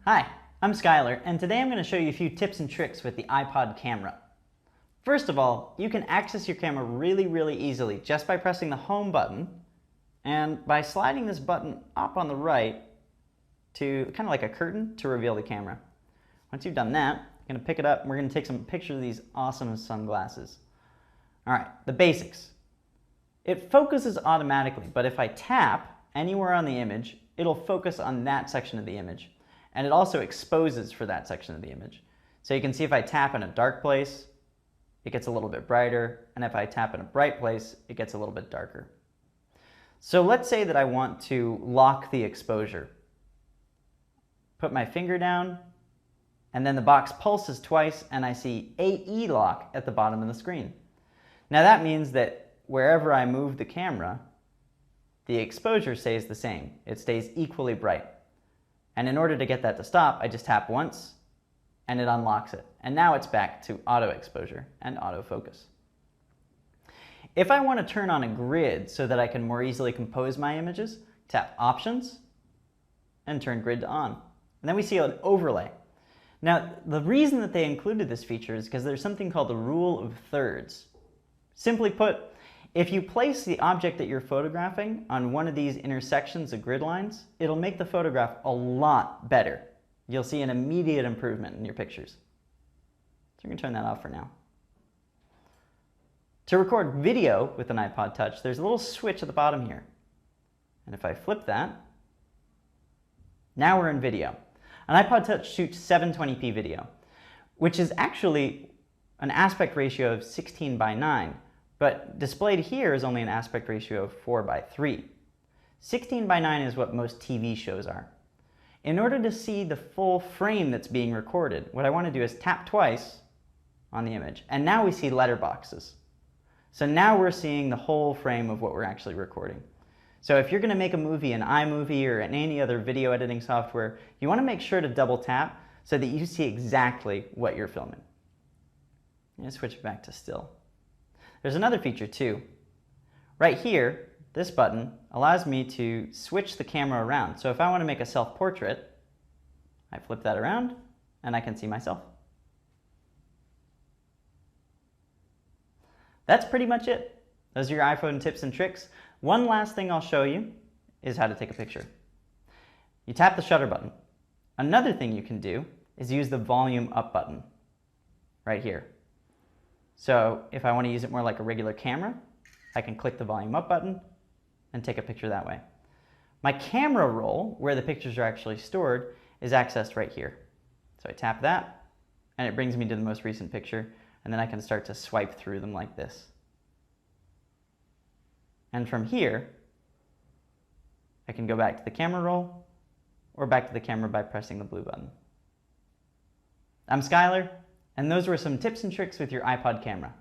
Hi, I'm Skylar, and today I'm going to show you a few tips and tricks with the iPod camera. First of all, you can access your camera really easily just by pressing the home button and by sliding this button up on the right to kind of like a curtain to reveal the camera. Once you've done that, you're going to pick it up and we're going to take some pictures of these awesome sunglasses. Alright, the basics. It focuses automatically, but if I tap anywhere on the image, it'll focus on that section of the image. And it also exposes for that section of the image. So you can see if I tap in a dark place, it gets a little bit brighter, and if I tap in a bright place, it gets a little bit darker. So let's say that I want to lock the exposure. Put my finger down, and then the box pulses twice, and I see AE lock at the bottom of the screen. Now that means that wherever I move the camera, the exposure stays the same. It stays equally bright. And in order to get that to stop, I just tap once and it unlocks it. And now it's back to auto exposure and autofocus. If I want to turn on a grid so that I can more easily compose my images, tap Options and turn Grid to On. And then we see an overlay. Now, the reason that they included this feature is because there's something called the rule of thirds. Simply put, if you place the object that you're photographing on one of these intersections of grid lines, it'll make the photograph a lot better. You'll see an immediate improvement in your pictures. So we're going to turn that off for now. To record video with an iPod Touch, there's a little switch at the bottom here. And if I flip that, now we're in video. An iPod Touch shoots 720p video, which is actually an aspect ratio of 16:9. But displayed here is only an aspect ratio of 4:3. 16:9 is what most TV shows are. In order to see the full frame that's being recorded, what I want to do is tap twice on the image, and now we see letterboxes. So now we're seeing the whole frame of what we're actually recording. So if you're going to make a movie in iMovie or in any other video editing software, you want to make sure to double tap so that you see exactly what you're filming. I'm going to switch it back to still. There's another feature too. Right here, this button allows me to switch the camera around. So if I want to make a self-portrait, I flip that around and I can see myself. That's pretty much it. Those are your iPhone tips and tricks. One last thing I'll show you is how to take a picture. You tap the shutter button. Another thing you can do is use the volume up button right here. So if I want to use it more like a regular camera, I can click the volume up button and take a picture that way. My camera roll, where the pictures are actually stored, is accessed right here. So I tap that and it brings me to the most recent picture, and then I can start to swipe through them like this. And from here, I can go back to the camera roll or back to the camera by pressing the blue button. I'm Skylar, and those were some tips and tricks with your iPod camera.